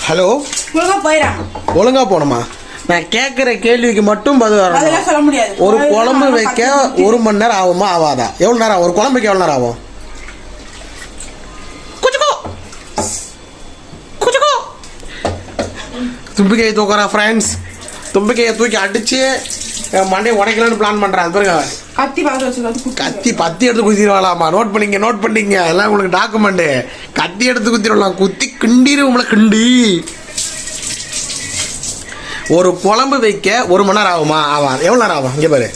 Hello, ஒழுங்கா போகணுமா? நான் கேட்குற கேள்விக்கு மட்டும் பதில் வரணும். சொல்ல முடியாது. ஒரு குழம்பு வைக்க 1 மணி நேரம் ஆகுமா ஆகாதா? எவ்வளோ நேரம் ஆகும்? ஒரு குழம்பு வைக்க எவ்வளோ நேரம் ஆகும்? தும்பிக்கையை தூக்குறா ஃப்ரெண்ட்ஸ். தும்பிக்கையை தூக்கி அடிச்சு மண்டையை உடைக்கலான்னு பிளான் பண்றேன். பாருங்க, கத்தி பத்தி எடுத்து குத்திடுவாளாமா. நோட் பண்ணிங்க அதெல்லாம் உங்களுக்கு டாக்குமெண்ட். கத்தி எடுத்து குத்திடலாம். குத்தி கிண்டிரு உங்களை கிண்டி. ஒரு குழம்பு வைக்க 1 மணி நேரம் ஆகுமா? ஆகும். எவ்வளோ நேரம் ஆகும்? இங்கே பாரு.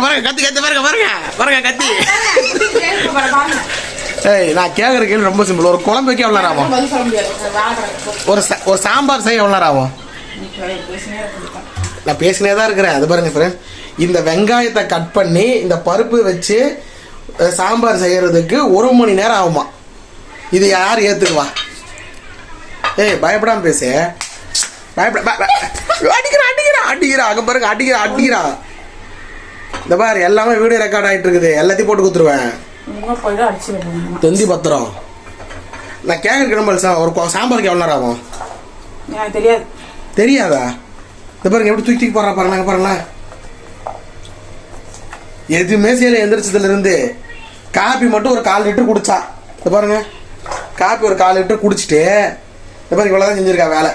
பாருங்க கத்தி பாருங்க கத்தி. ஏய், நான் கேட்குற கேள்வி ரொம்ப சிம்பிள். ஒரு குழம்பு வைக்க எவ்வளோ நேரம் ஆகும்? ஒரு சாம்பார் செய்ய எவ்வளோ நேரம் ஆகும்? நான் பேசினே தான் இருக்கிறேன். அது பாருங்க ஃப்ரெண்ட், இந்த வெங்காயத்தை கட் பண்ணி இந்த பருப்பு வச்சு சாம்பார் செய்யறதுக்கு 1 மணி நேரம் ஆகுமா? இது யார் ஏத்துக்குவா? ஏய், பயப்படாம பேசு. அடிக்கிறா அங்க பாருங்க, அடிக்கிறா. இந்த பாரு, எல்லாமே வீடியோ ரெக்கார்ட் ஆகிட்டு இருக்குது. எல்லாத்தையும் போட்டு கொடுத்துருவேன். தொந்தி பத்திரம். நான் கேட்குற ஒரு சாம்பாருக்கு எவ்வளோ நேரம் ஆகும்? தெரியாதா? இந்த பாருங்க எப்படி தூக்கி போடுறா பாருங்க. பாருங்களேன், எதுவுமே செய்யல. எந்திரிச்சதுல இருந்து காபி மட்டும் ஒரு 1/4 லிட்டர் குடிச்சா. இந்த பாருங்க, காபி ஒரு 1/4 லிட்டர் குடிச்சிட்டு இந்த பாருங்க இவ்வளோதான் செஞ்சிருக்கா வேலை.